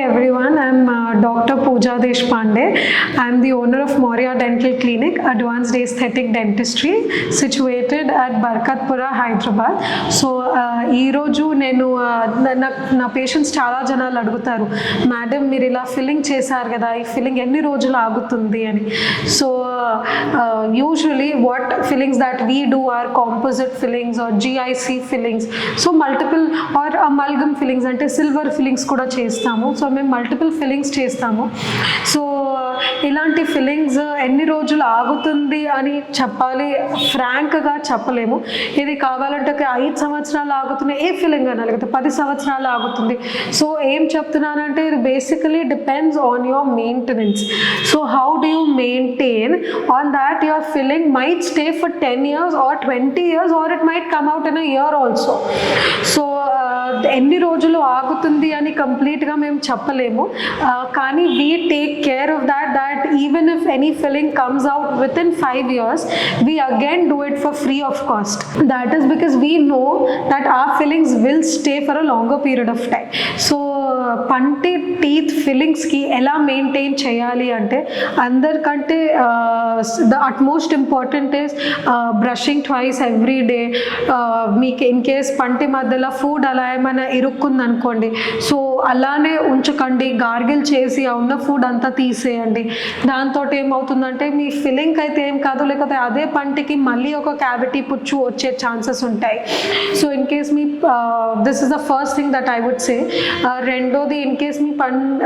everyone, I'm Dr. Pooja Deshpande. I'm the owner of Moria Dental Clinic, Advanced Aesthetic Dentistry, situated at Barkatpura, Hyderabad. So, ఈ రోజు నేను నా patients చాలా జనాలు అడుగుతారు, మేడం మీరు ఇలా ఫిల్లింగ్ చేశారు కదా, ఈ ఫిల్లింగ్ ఎన్ని రోజులు ఆగుతుంది అని. So usually what fillings that we do are composite fillings or GIC fillings. So multiple or amalgam fillings అంటే సిల్వర్ ఫిల్లింగ్స్ కూడా చేస్తాము. సో మేము మల్టిపుల్ ఫిల్లింగ్స్ చేస్తాము. సో ఇలాంటి ఫిల్లింగ్స్ ఎన్ని రోజులు ఆగుతుంది అని చెప్పాలి, ఫ్రాంక్గా చెప్పలేము. ఇది కావాలంటే 5 సంవత్సరాలు ఆగుతుంది ఏ ఫిల్లింగ్ అయినా, లేకపోతే 10 సంవత్సరాలు ఆగుతుంది. సో ఏం చెప్తున్నానంటే ఇది basically depends on your maintenance. So how do you maintain on that your filling might stay for 10 years or 20 years or it might come out in a year also. So ఎన్ని రోజులు ఆగుతుంది అని కంప్లీట్గా మేము చెప్పలేము, కానీ we take care of that even if any filling comes out within 5 years, we again do it for free of cost. That is because we know that our fillings will stay for a longer period of time. So పంటి teeth ఫిల్లింగ్స్కి ఎలా maintain చేయాలి అంటే అందరికంటే the utmost important is brushing twice every day. మీకు in case పంటి మధ్యలో food అలా ఏమైనా ఇరుక్కుంది అనుకోండి, సో అలానే ఉంచకండి, గార్గిల్ చేసి ఆ ఉన్న ఫుడ్ అంతా తీసేయండి. దాంతో ఏమవుతుందంటే మీ ఫిల్లింగ్ అయితే ఏం కాదు, లేకపోతే అదే పంటికి మళ్ళీ ఒక క్యావిటీ పుచ్చు వచ్చే ఛాన్సెస్ ఉంటాయి. So in case this is the first thing that I would say. రెండోది, ఇన్ కేస్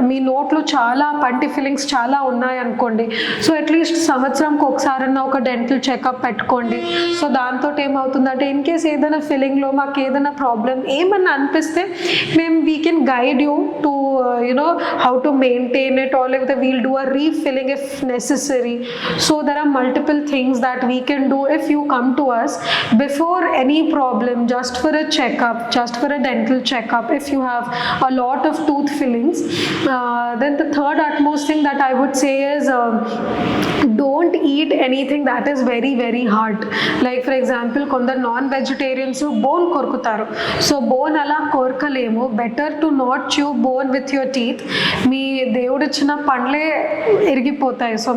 మీ నోట్లో చాలా పంటి ఫిల్లింగ్స్ చాలా ఉన్నాయి అనుకోండి, సో అట్లీస్ట్ సంవత్సరంకి ఒకసారన్నా ఒక డెంటల్ చెకప్ పెట్టుకోండి. సో దాంతో ఏమవుతుందంటే ఇన్ కేస్ ఏదైనా ఫిల్లింగ్లో మాకు ఏదైనా ప్రాబ్లం ఏమన్నా అనిపిస్తే we can guide you to how to maintain it, or like we'll do a refilling if necessary. So there are multiple things that we can do if you come to us before any problem, just for a checkup, just for a dental checkup. If you have a lot of tooth fillings, then the third utmost thing that I would say is don't eat anything that is very very hard. Like for example, kondaru non-vegetarians bone korkutaru. So bone ala korkalemo, better to not chew bone with your teeth. మీ దేవుడు ఇచ్చిన పండ్లే ఇరిగిపోతాయి. So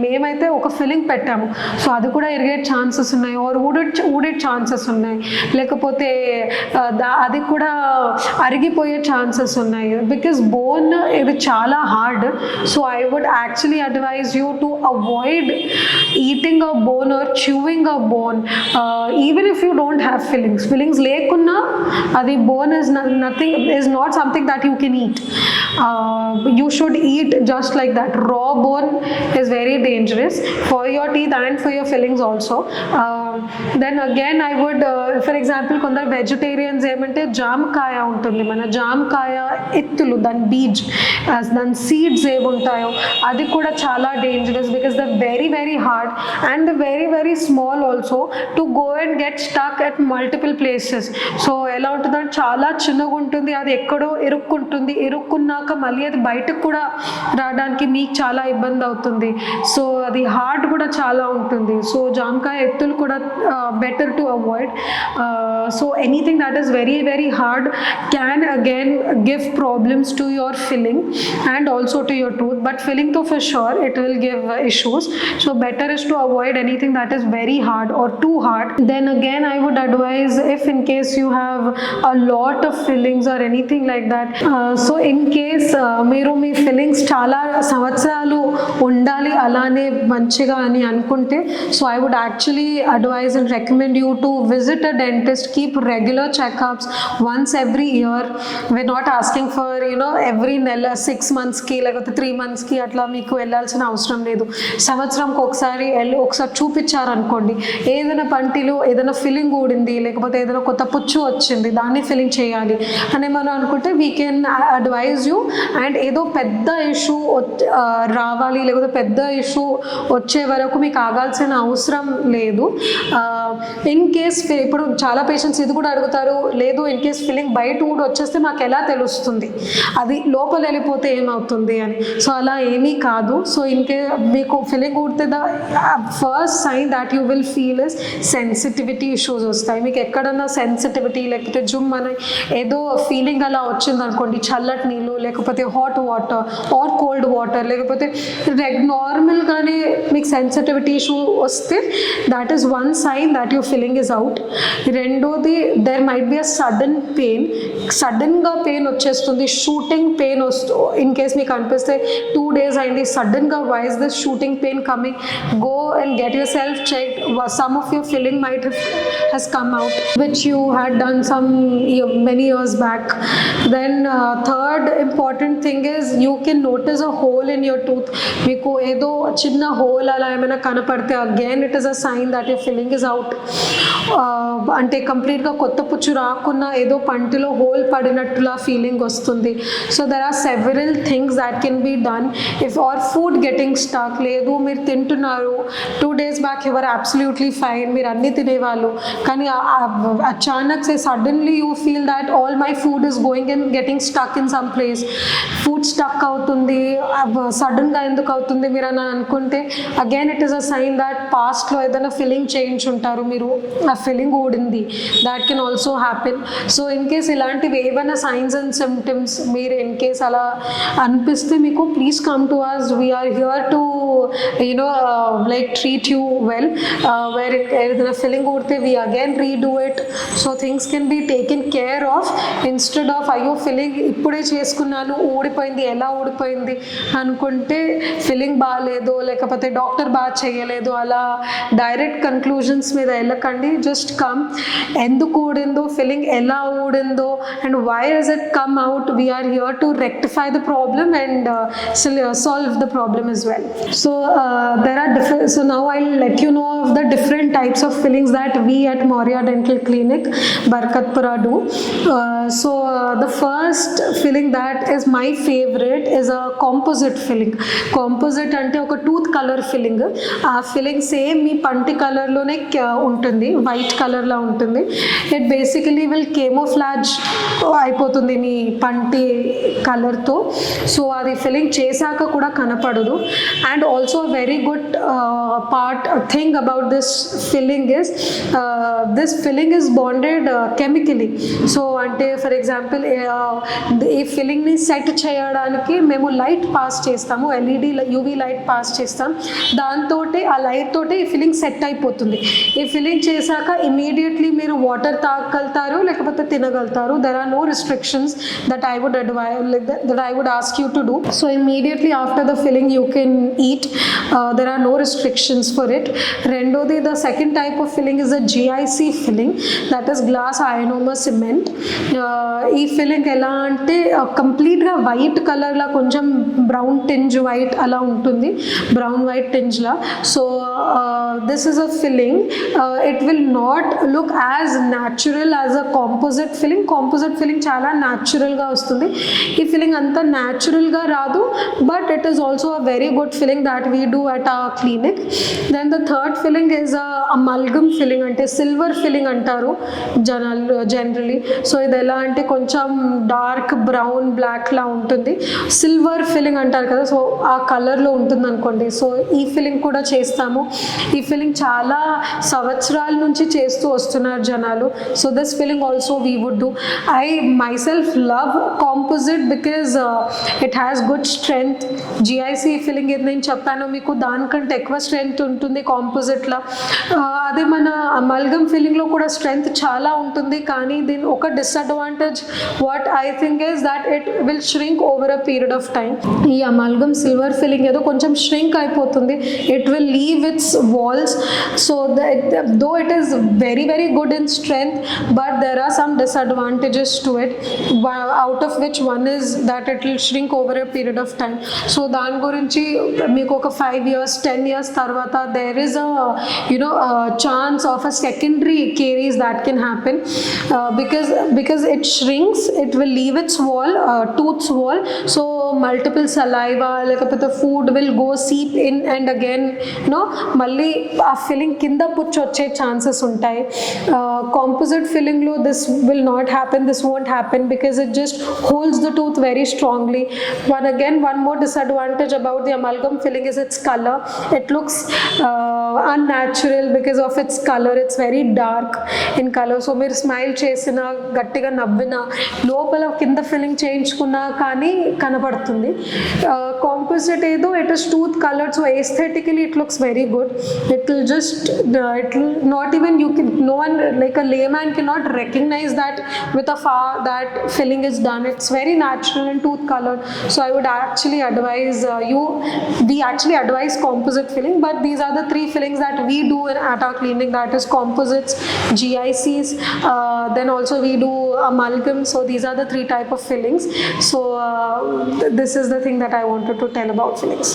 మేమైతే ఒక filling పెట్టాము, so అది కూడా ఇరిగే chances ఉన్నాయి, ఆర్ ఊడే ఛాన్సెస్ ఉన్నాయి, లేకపోతే అది కూడా అరిగిపోయే ఛాన్సెస్ ఉన్నాయి. బికాస్ బోన్ ఇది చాలా hard. So I would actually advise you to avoid eating a bone or chewing a bone even if you don't have fillings లేకున్నా అది bone is not something that you can eat. You should eat just like that. Raw bone is very dangerous for your teeth and for your fillings also. Then again I would for example kondaru vegetarians ఏమంటే జామకాయ ఉంటుంది, మన జామకాయ ఎత్తులు, దాని బీజ్, దాని seeds ఏముంటాయో అది కూడా చాలా dangerous, because the very very hard and very very small also to go and get stuck at multiple places. So ఎలా ఉంటుందంటే చాలా చిన్నగా ఉంటుంది, అది ఎక్కడో ఇరుక్కున్నాక మళ్ళీ అది బయటకు కూడా రావడానికి మీకు చాలా ఇబ్బంది అవుతుంది. సో అది హార్డ్ కూడా చాలా ఉంటుంది. సో జామకాయ ఎత్తులు కూడా better to avoid. So anything that is very very hard can again give problems to your filling and also to your tooth. But filling తో for sure it will give issues. So better is to avoid anything that is very hard or too hard. Then again I would advise, if in case you have a lot of fillings or anything like that, so in case మీరు మీ fillings చాలా సంవత్సరాలు ఉండాలి అలానే మంచిగా అని అనుకుంటే, so I would actually advise and recommend you to visit a dentist. Keep regular checkups once every year. We're not asking for every నెల 6 monthsకి లేకపోతే 3 monthsకి అట్లా మీకు వెళ్ళాల్సిన అవసరం లేదు. సంవత్సరంకి ఒకసారి చూపించారనుకోండి, ఏదైనా పంటిలో ఏదైనా ఫిల్లింగ్ ఊడింది, లేకపోతే ఏదైనా కొత్త పుచ్చు వచ్చింది, దాన్ని ఫిల్లింగ్ చేయాలి అని మనం అనుకుంటే we can advise you. And ఏదో పెద్ద ఇష్యూ రావాలి, లేకపోతే పెద్ద ఇష్యూ వచ్చే వరకు మీకు ఆగాల్సిన అవసరం లేదు. ఇన్ కేస్ ఇప్పుడు చాలా పేషెంట్స్ ఇది కూడా అడుగుతారు, లేదు ఇన్ కేస్ ఫిల్లింగ్ బయట కూడా వచ్చేస్తే మాకు ఎలా తెలుస్తుంది, అది లోపల వెళ్ళిపోతే ఏమవుతుంది అని. సో అలా ఏమీ కాదు. సో ఇన్ కేస్ మీకు ఫిల్లింగ్ ఊడితే the first sign that you will feel is sensitivity issues వస్తాయి. మీకు ఎక్కడన్నా సెన్సిటివిటీ లేకపోతే జుమ్ అని ఏదో ఫీలింగ్ అలా వచ్చింది అనుకోండి, చల్లటి నీళ్ళు లేకపోతే hot water or cold water లేకపోతే నార్మల్గానే మీకు సెన్సిటివిటీ ఇష్యూ వస్తే that is one sign that your filling is out. రెండోది there might be a sudden pain, సడన్గా పెయిన్ వచ్చేస్తుంది, షూటింగ్ పెయిన్ ఇన్ కేస్ మీకు అనిపిస్తే 2 days అయింది సడన్గా why is this shooting pain coming, go and get yourself checked. Some of your filling might has come out which you had done many years back. Then third important thing is you can notice a hole in your tooth. మీకు ఏదో చిన్న whole అలా ఏమైనా కనపడితే again it is a sign that your filling is out. అంటే కంప్లీట్గా కొత్త పుచ్చు రాకున్నా ఏదో పంటిలో హోల్ పడినట్టులా ఫీలింగ్ వస్తుంది. So there are several things that can be done if are food getting stuck. లేదు మీరు తింటున్నారు 2 days back your absolutely fine, మీరు అన్నీ తినేవాళ్ళు, కానీ అచానక్ సే suddenly you feel that all my food is going and getting stuck in some place, food stuck అవుతుంది, సడన్గా ఎందుకు అవుతుంది మీరు అని అనుకుంటే again it is a sign that పాస్ట్లో ఏదైనా ఫిల్లింగ్ చేయించుంటారు మీరు, ఆ ఫిల్లింగ్ ఊడింది. That can also happen. So in case ఇలాంటివి ఏవైనా సైన్స్ అండ్ సిమ్టమ్స్ మీరు ఇన్ కేస్ అలా అనిపిస్తే మీకు please come to us. We are here to like treat you well. Where ఏదైనా ఫిల్లింగ్ ఊడితే we again redo it so things can be taken care of instead of అయ్యో filling ఇప్పుడే చేసుకున్నాను ఊడిపోయింది, ఎలా ఊడిపోయింది అనుకుంటే ఫిల్లింగ్ బాగాలేదు లేకపోతే డాక్టర్ బాగా చేయలేదు అలా డైరెక్ట్ కన్క్లూజన్స్ మీద వెళ్ళకండి. జస్ట్ కమ్, ఎందుకు ఊడిందో, ఫిల్లింగ్ ఎలా ఊడిందో and why has it come out. We are here to rectify the problem and solve the problem as well. So there are different, so now I'll let you know of the different types of fillings that we at Maurya Dental Clinic Barkatpura do. The first filling that is my favorite is a composite filling. Composite ante oka tooth color filling. ఆ filling same మీ పంటి కలర్లోనే ఉంటుంది, white కలర్లో ఉంటుంది. It basically will కేమోఫ్లాజ్ అయిపోతుంది మీ పంటి కలర్తో. So అది ఫిల్లింగ్ చేశాక కూడా కనపడదు. And also very good thing about this filling is this filling is bonded chemically. So ante for example ఈ ఫిల్లింగ్ ని సెట్ చేయడానికి మేము లైట్ పాస్ చేస్తాము, ఎల్ఈడి యూవీ లైట్ పాస్ చేస్తాం. దాంతో ఆ లైట్ తోటి ఈ ఫిల్లింగ్ సెట్ అయిపోతుంది. ఈ ఫిల్లింగ్ చేశాక ఇమీడియట్లీ మీరు వాటర్ తాగలుగుతారు లేకపోతే తినగలుగుతారు. There are no restrictions that I would advise, that I would ask you to do. So immediately after the filling you can eat. There are no restrictions for it. Rendodi, the second type of filling is a GIC filling, that is glass ionomer cement. ఈ filling ఎలా అంటే కంప్లీట్గా white కలర్లా కొంచెం brown tinge white అలా ఉంటుంది, brown white టింజ్లా. So this is a filling. It will not look as natural as a composite filling. Composite filling చాలా న్యాచురల్గా వస్తుంది. ఈ ఫిల్లింగ్ అంతా న్యాచురల్గా రాదు, but it is also a very good filling that we do at our clinic. Then the third filling is amalgam filling, అంటే silver filling అంటారు generally. So ఇది ఎలా అంటే కొంచెం డార్క్ బ్రౌన్ బ్లాక్లా ఉంటుంది, సిల్వర్ ఫిల్లింగ్ అంటారు కదా, సో ఆ కలర్లో ఉంటుంది అనుకోండి. సో ఈ ఫిల్లింగ్ కూడా చేస్తాము. ఈ ఫిల్లింగ్ చాలా సంవత్సరాల నుంచి చేస్తూ వస్తున్నారు జనాలు. So this filling also we would do. I myself love composite because it has good strength. GIC filling ఏది నేను చెప్పానో మీకు దానికంటే ఎక్కువ స్ట్రెంగ్త్ ఉంటుంది కాంపోజిట్లో. అదే మన అమల్గమ్ ఫిల్లింగ్లో కూడా స్ట్రెంగ్త్ చాలా ఉంటుంది, కానీ దీని ఒక disadvantage what I think is that it will shrink over a period of time. ఈ అమల్గమ్ సిల్వర్ ఫిల్లింగ్ ఏదో కొంచెం shrink అయిపోతుంది, it will leave its walls. So though it is very very good in strength, but there are some disadvantages to it, out of which one is that it will shrink over a period of time. So దాని గురించి మీకు ఒక 5 years 10 years తర్వాత there is a chance of a secondary caries that can happen because it shrinks, it will leave its wall, tooth's wall. So multiple saliva లేకపోతే food will go seep in and again మళ్ళీ ఆ filling కింద పుచ్చు వచ్చే chances ఉంటాయి. Composite ఫిల్లింగ్లో this will not happen, this won't happen because it just holds the tooth very strongly. One more disadvantage about the amalgam filling is its color. It looks unnatural because of its color. It's very dark in color. So మీరు smile చేసిన గట్టిగా నవ్విన లోపల కింద filling చేయించుకున్నా కానీ కనపడుతుంది. Composite ఏదో it is tooth coloured, so aesthetically it looks very good. It will just it will not even you can no one like a layman cannot recognize that with a far that filling is done. It's very natural and tooth colored. So I would actually advise we actually advise composite filling, but these are the three fillings that we do at our clinic, that is composites, GICs, then also we do amalgam. So these are the three type of fillings. So this is the thing that I wanted to tell about fillings.